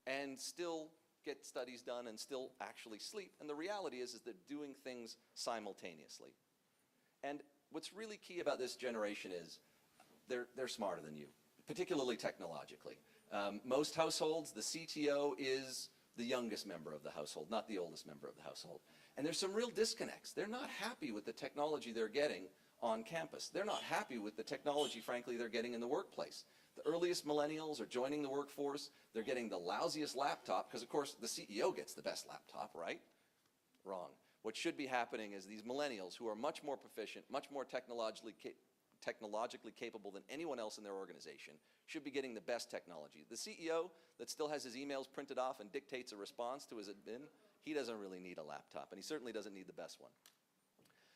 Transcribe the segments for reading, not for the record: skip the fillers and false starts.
and still get studies done and still actually sleep. And the reality is they're doing things simultaneously. And what's really key about this generation is they're smarter than you, particularly technologically. Most households, the CTO is the youngest member of the household, not the oldest member of the household. And there's some real disconnects. They're not happy with the technology they're getting on campus. They're not happy with the technology, frankly, they're getting in the workplace. The earliest millennials are joining the workforce. They're getting the lousiest laptop because, of course, the CEO gets the best laptop, right? Wrong. What should be happening is these millennials who are much more proficient, much more technologically capable than anyone else in their organization should be getting the best technology. The CEO that still has his emails printed off and dictates a response to his admin, he doesn't really need a laptop, and he certainly doesn't need the best one.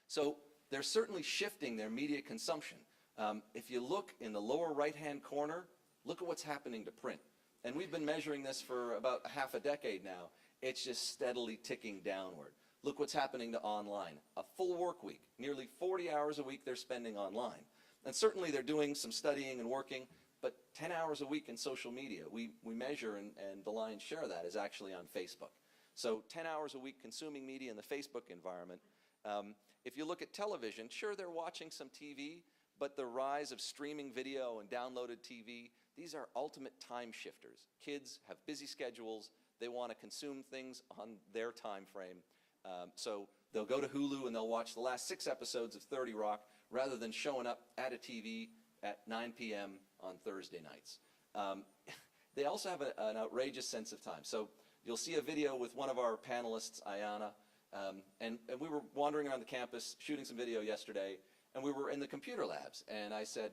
So they're certainly shifting their media consumption. If you look in the lower right-hand corner, look at what's happening to print. And we've been measuring this for about half a decade now. It's just steadily ticking downward. Look what's happening to online. A full work week, nearly 40 hours a week they're spending online. And certainly they're doing some studying and working, but 10 hours a week in social media. We measure, and the lion's share of that is actually on Facebook. So 10 hours a week consuming media in the Facebook environment. If you look at television, sure, they're watching some TV, but the rise of streaming video and downloaded TV, these are ultimate time shifters. Kids have busy schedules. They want to consume things on their time frame. So they'll go to Hulu and they'll watch the last 6 episodes of 30 Rock rather than showing up at a TV at 9 p.m. on Thursday nights. They also have an outrageous sense of time. So you'll see a video with one of our panelists, Ayana, and we were wandering around the campus shooting some video yesterday, and we were in the computer labs, and I said,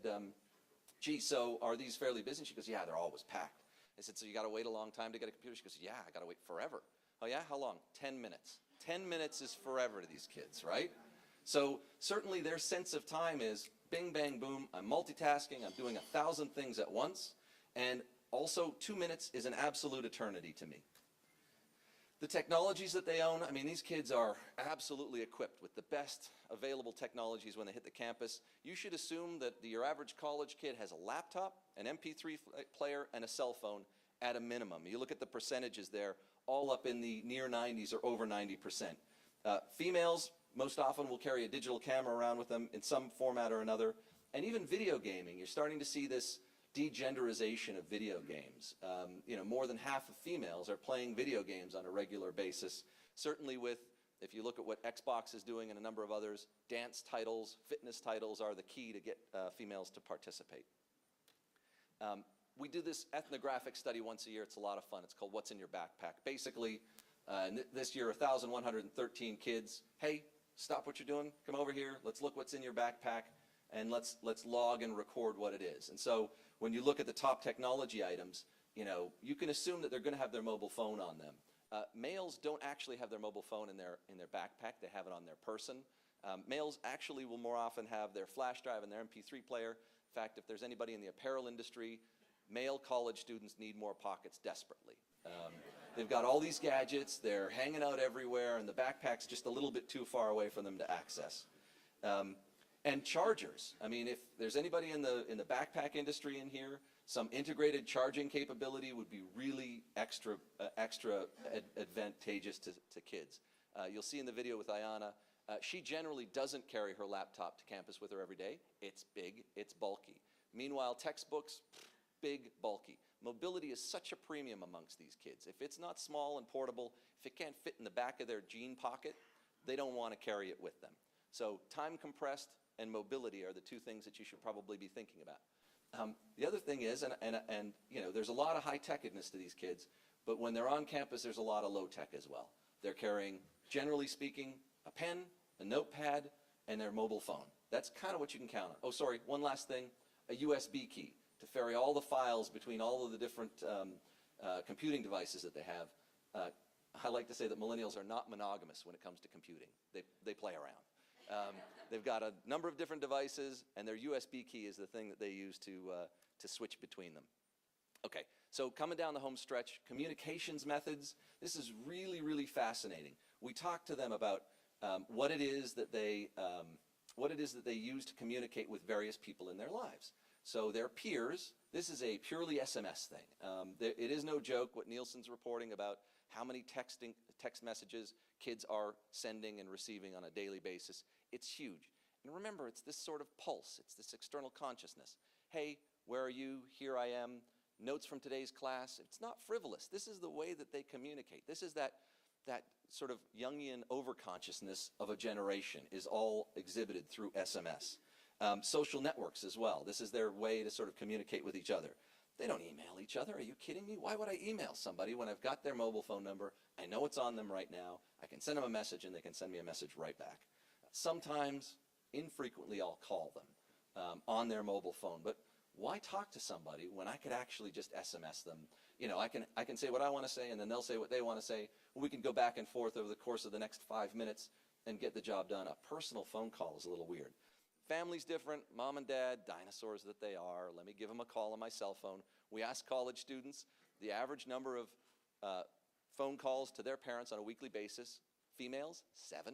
gee, so are these fairly busy? She goes, yeah, they're always packed. I said, so you got to wait a long time to get a computer? She goes, yeah, I got to wait forever. Oh yeah, how long? 10 minutes. 10 minutes is forever to these kids, right? So certainly their sense of time is bing, bang, boom, I'm multitasking, I'm doing 1,000 things at once, and also 2 minutes is an absolute eternity to me. The technologies that they own, I mean, these kids are absolutely equipped with the best available technologies when they hit the campus. You should assume that your average college kid has a laptop, an MP3 player, and a cell phone at a minimum. You look at the percentages there, all up in the near 90s or over 90%. Females most often will carry a digital camera around with them in some format or another. And even video gaming, you're starting to see this degenderization of video games. More than half of females are playing video games on a regular basis. Certainly if you look at what Xbox is doing and a number of others, dance titles, fitness titles are the key to get females to participate. We do this ethnographic study once a year. It's a lot of fun. It's called What's in Your Backpack. Basically, this year, 1,113 kids. Hey, stop what you're doing. Come over here. Let's look what's in your backpack, and let's log and record what it is. And so when you look at the top technology items, you can assume that they're going to have their mobile phone on them. Males don't actually have their mobile phone in their backpack. They have it on their person. Males actually will more often have their flash drive and their MP3 player. In fact, if there's anybody in the apparel industry, male college students need more pockets desperately. They've got all these gadgets, they're hanging out everywhere, and the backpack's just a little bit too far away for them to access. And chargers. I mean, if there's anybody in the backpack industry in here, some integrated charging capability would be really extra advantageous to kids. You'll see in the video with Ayana, she generally doesn't carry her laptop to campus with her every day. It's big, it's bulky. Meanwhile, textbooks, big, bulky. Mobility is such a premium amongst these kids. If it's not small and portable, if it can't fit in the back of their jean pocket, they don't want to carry it with them. So time compressed and mobility are the 2 things that you should probably be thinking about. The other thing is, there's a lot of high-techedness to these kids, but when they're on campus, there's a lot of low-tech as well. They're carrying, generally speaking, a pen, a notepad, and their mobile phone. That's kind of what you can count on. Oh, sorry, one last thing, a USB key to ferry all the files between all of the different computing devices that they have. I like to say that millennials are not monogamous when it comes to computing. They play around. They've got a number of different devices, and their USB key is the thing that they use to switch between them. Okay, so coming down the home stretch, communications methods. This is really, really fascinating. We talk to them about what it is that they use to communicate with various people in their lives. So their peers, this is a purely SMS thing. It is no joke what Nielsen's reporting about how many text messages kids are sending and receiving on a daily basis. It's huge. And remember, it's this sort of pulse. It's this external consciousness. Hey, where are you? Here I am. Notes from today's class. It's not frivolous. This is the way that they communicate. This is that sort of Jungian overconsciousness of a generation is all exhibited through SMS. Social networks as well. This is their way to sort of communicate with each other. They don't email each other. Are you kidding me? Why would I email somebody when I've got their mobile phone number? I know it's on them right now. I can send them a message and they can send me a message right back. Sometimes, infrequently, I'll call them on their mobile phone. But why talk to somebody when I could actually just SMS them? You know, I can say what I want to say and then they'll say what they want to say. We can go back and forth over the course of the next 5 minutes and get the job done. A personal phone call is a little weird. Family's different, mom and dad, dinosaurs that they are. Let me give them a call on my cell phone. We ask college students the average number of phone calls to their parents on a weekly basis. Females, 7.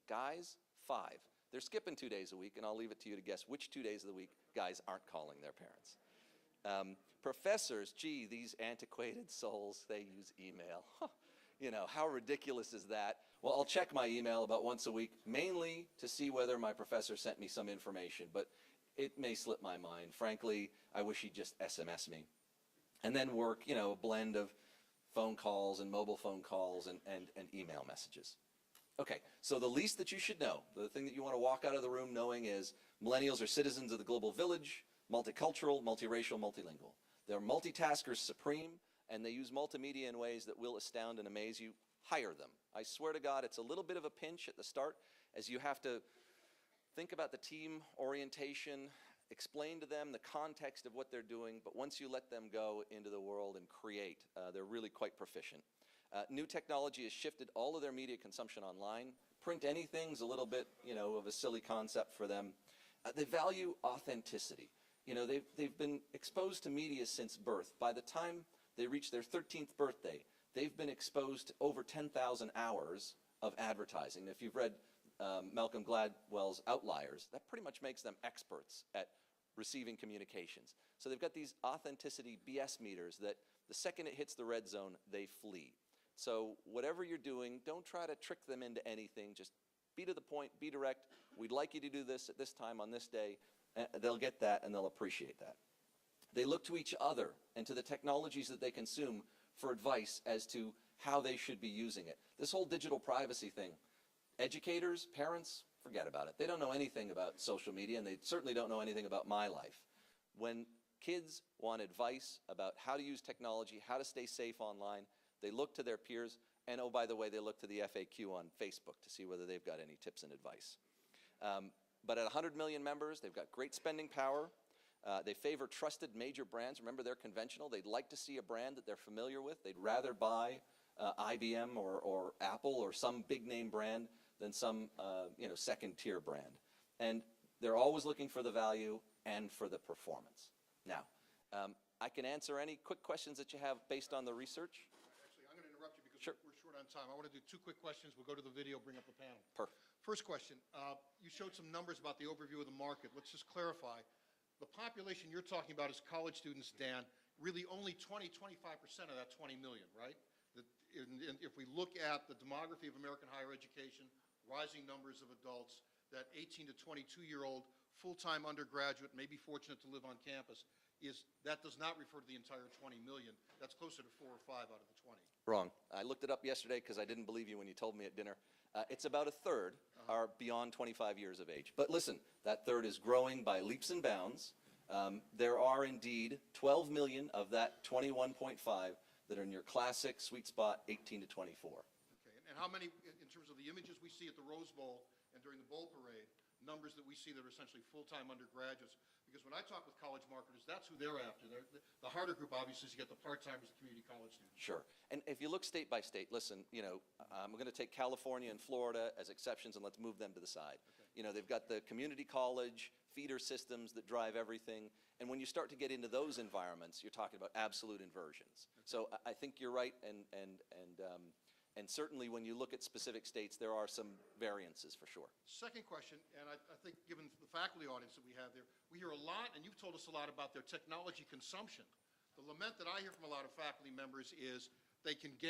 Guys, 5. They're skipping 2 days a week, and I'll leave it to you to guess which 2 days of the week guys aren't calling their parents. Professors, gee, these antiquated souls, they use email. You know, how ridiculous is that? Well, I'll check my email about once a week, mainly to see whether my professor sent me some information, but it may slip my mind. Frankly, I wish he'd just SMS me. And then work, you know, a blend of phone calls and mobile phone calls and email messages. Okay, so the least that you should know, the thing that you want to walk out of the room knowing is millennials are citizens of the global village, multicultural, multiracial, multilingual. They're multitaskers supreme, and they use multimedia in ways that will astound and amaze you. Hire them. I swear to God, it's a little bit of a pinch at the start as you have to think about the team orientation, explain to them the context of what they're doing, but once you let them go into the world and create, they're really quite proficient. New technology has shifted all of their media consumption online. Print anything's a little bit, you know, of a silly concept for them. They value authenticity. You know, they've been exposed to media since birth. By the time they reach their 13th birthday, they've been exposed to over 10,000 hours of advertising. If you've read Malcolm Gladwell's Outliers, that pretty much makes them experts at receiving communications. So they've got these authenticity BS meters that the second it hits the red zone, they flee. So whatever you're doing, don't try to trick them into anything. Just be to the point, be direct. We'd like you to do this at this time on this day. They'll get that and they'll appreciate that. They look to each other and to the technologies that they consume for advice as to how they should be using it. This whole digital privacy thing, educators, parents, forget about it. They don't know anything about social media, and they certainly don't know anything about my life. When kids want advice about how to use technology, how to stay safe online, they look to their peers, and oh, by the way, they look to the FAQ on Facebook to see whether they've got any tips and advice. But at 100 million members, they've got great spending power. They favor trusted major brands. Remember, they're conventional. They'd like to see a brand that they're familiar with. They'd rather buy IBM or Apple or some big name brand than some second-tier brand. And they're always looking for the value and for the performance. Now, I can answer any quick questions that you have based on the research. Actually, I'm going to interrupt you because Sure. we're short on time. I want to do 2 quick questions. We'll go to the video, bring up the panel. Perfect. First question, you showed some numbers about the overview of the market. Let's just clarify. The population you're talking about is college students, Dan, really only 20-25% of that 20 million, right? If we look at the demography of American higher education, rising numbers of adults, that 18 to 22-year-old full-time undergraduate, maybe fortunate to live on campus, that does not refer to the entire 20 million. That's closer to 4 or 5 out of the 20. Wrong. I looked it up yesterday because I didn't believe you when you told me at dinner. It's about a third are beyond 25 years of age. But listen, that third is growing by leaps and bounds. There are indeed 12 million of that 21.5 that are in your classic sweet spot, 18 to 24. Okay, and how many, in terms of the images we see at the Rose Bowl and during the Bowl Parade, numbers that we see that are essentially full-time undergraduates? Because when I talk with college marketers, that's who they're after. The harder group, obviously, is you get the part-timers, the community college students. Sure. And if you look state by state, listen, you know, I'm going to take California and Florida as exceptions, and let's move them to the side. Okay. You know, they've got the community college feeder systems that drive everything. And when you start to get into those environments, you're talking about absolute inversions. Okay. So I think you're right, and And certainly when you look at specific states, there are some variances for sure. Second question, and I think given the faculty audience that we have there, we hear a lot, and you've told us a lot about their technology consumption. The lament that I hear from a lot of faculty members is they can gain